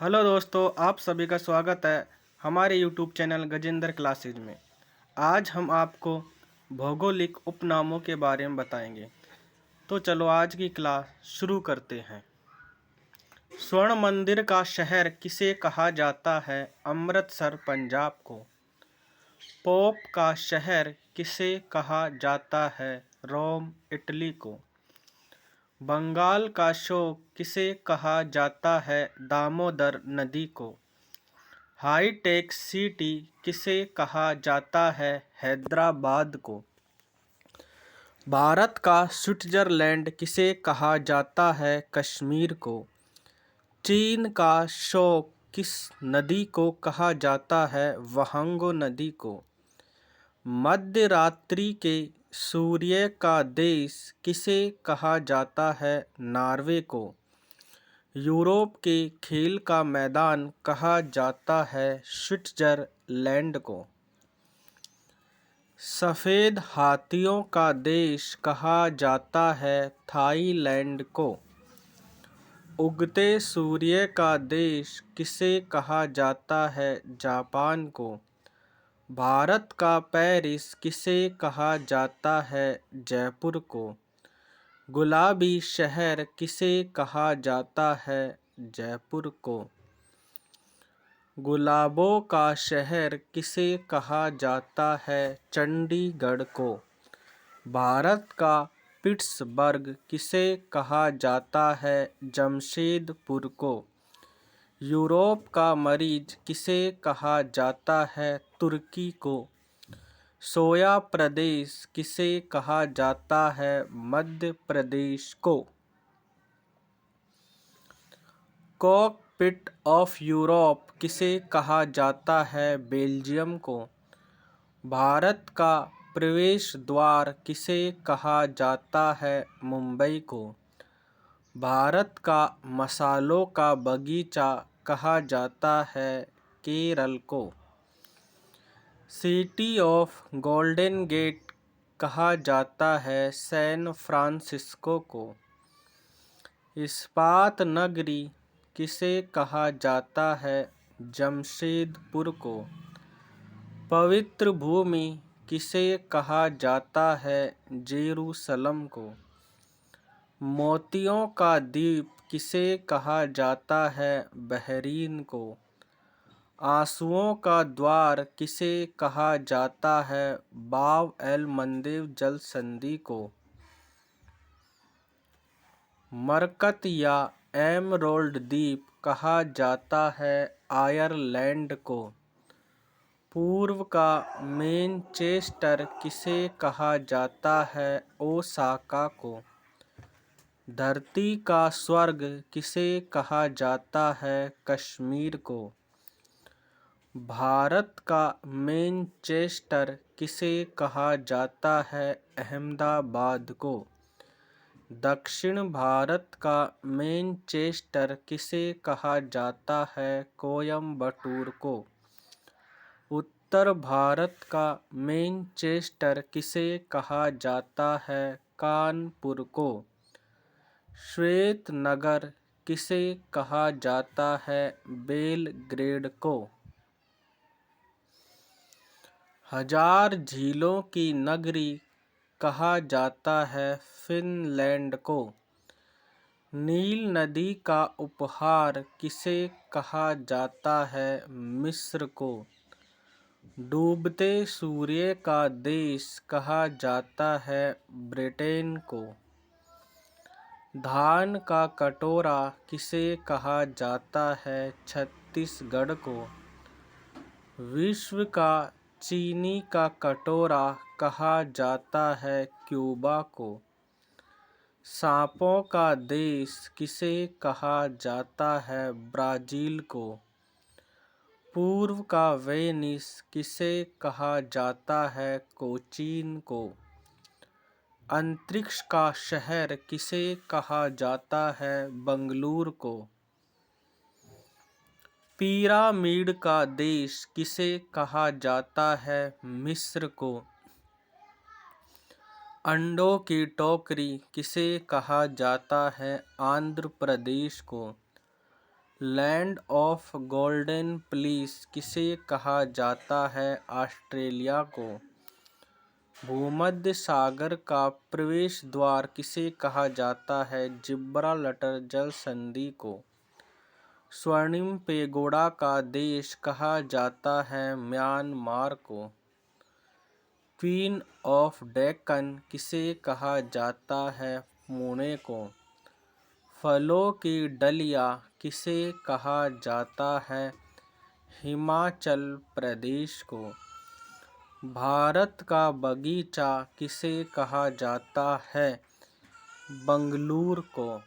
Hello दोस्तों, आप सभी का स्वागत है हमारे यूट्यूब चैनल गजेंद्र क्लासेज में। आज हम आपको भौगोलिक उपनामों के बारे में बताएंगे। तो चलो आज की क्लास शुरू करते हैं। स्वर्ण मंदिर का शहर किसे कहा जाता है? अमृतसर पंजाब को। पोप का शहर किसे कहा जाता है? रोम इटली को। बंगाल का शोक किसे कहा जाता है? दामोदर नदी को। हाईटेक सिटी किसे कहा जाता है? हैदराबाद को। भारत का स्विट्जरलैंड किसे कहा जाता है? कश्मीर को। चीन का शोक किस नदी को कहा जाता है? वहांगो नदी को। मध्य रात्रि के सूर्य का देश किसे कहा जाता है? नॉर्वे को। यूरोप के खेल का मैदान कहा जाता है? स्विट्जरलैंड को। सफ़ेद हाथियों का देश कहा जाता है? थाईलैंड को। उगते सूर्य का देश किसे कहा जाता है? जापान को। भारत का पेरिस किसे कहा जाता है? जयपुर को। गुलाबी शहर किसे कहा जाता है? जयपुर को। गुलाबों का शहर किसे कहा जाता है? चंडीगढ़ को। भारत का पिट्सबर्ग किसे कहा जाता है? जमशेदपुर को। यूरोप का मरीज किसे कहा जाता है? तुर्की को। सोया प्रदेश किसे कहा जाता है? मध्य प्रदेश को। कॉकपिट ऑफ यूरोप किसे कहा जाता है? बेल्जियम को। भारत का प्रवेश द्वार किसे कहा जाता है? मुंबई को। भारत का मसालों का बगीचा कहा जाता है? केरल को। सिटी ऑफ गोल्डन गेट कहा जाता है? सैन फ्रांसिस्को को। इस्पात नगरी किसे कहा जाता है? जमशेदपुर को। पवित्र भूमि किसे कहा जाता है? जेरूसलम को। मोतियों का द्वीप किसे कहा जाता है? बहरीन को। आंसुओं का द्वार किसे कहा जाता है? बाब एल मंदेब जल संधि को। मरकत या एमरोल्ड द्वीप कहा जाता है? आयरलैंड को। पूर्व का मैनचेस्टर किसे कहा जाता है? ओसाका को। धरती का स्वर्ग किसे कहा जाता है? कश्मीर को। भारत का मैनचेस्टर किसे कहा जाता है? अहमदाबाद को। दक्षिण भारत का मैनचेस्टर किसे कहा जाता है? कोयम्बटूर को। उत्तर भारत का मैनचेस्टर किसे कहा जाता है? कानपुर को। श्वेत नगर किसे कहा जाता है? बेलग्रेड को। हजार झीलों की नगरी कहा जाता है? फिनलैंड को। नील नदी का उपहार किसे कहा जाता है? मिस्र को। डूबते सूर्य का देश कहा जाता है? ब्रिटेन को। धान का कटोरा किसे कहा जाता है? छत्तीसगढ़ को। विश्व का चीनी का कटोरा कहा जाता है? क्यूबा को। सांपों का देश किसे कहा जाता है? ब्राज़ील को। पूर्व का वेनिस किसे कहा जाता है? कोचीन को। अंतरिक्ष का शहर किसे कहा जाता है? बंगलुरु को। पिरामिड का देश किसे कहा जाता है? मिस्र को। अंडों की टोकरी किसे कहा जाता है? आंध्र प्रदेश को। लैंड ऑफ गोल्डन प्लीस किसे कहा जाता है? ऑस्ट्रेलिया को। भूमध्य सागर का प्रवेश द्वार किसे कहा जाता है? जिब्राल्टर जल संधि को। स्वर्णिम पेगोडा का देश कहा जाता है? म्यांमार को। क्वीन ऑफ डेक्कन किसे कहा जाता है? पुणे को। फलों की डलिया किसे कहा जाता है? हिमाचल प्रदेश को। भारत का बगीचा किसे कहा जाता है? बंगलूर को।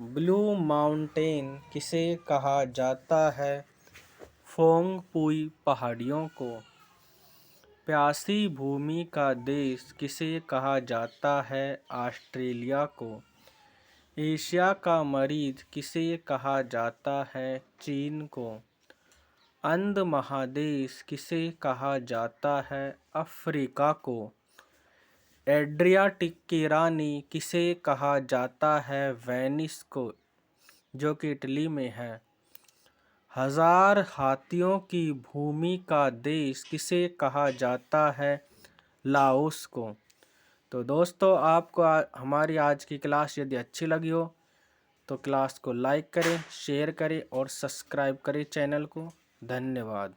ब्लू माउंटेन किसे कहा जाता है? फोंगपुई पहाड़ियों को। प्यासी भूमि का देश किसे कहा जाता है? ऑस्ट्रेलिया को। एशिया का मरीज किसे कहा जाता है? चीन को। अंध महादेश किसे कहा जाता है? अफ्रीका को। एड्रियाटिक की रानी किसे कहा जाता है? वेनिस को, जो कि इटली में है। हजार हाथियों की भूमि का देश किसे कहा जाता है? लाओस को। तो दोस्तों, आपको हमारी आज की क्लास यदि अच्छी लगी हो तो क्लास को लाइक करें, शेयर करें और सब्सक्राइब करें चैनल को। धन्यवाद।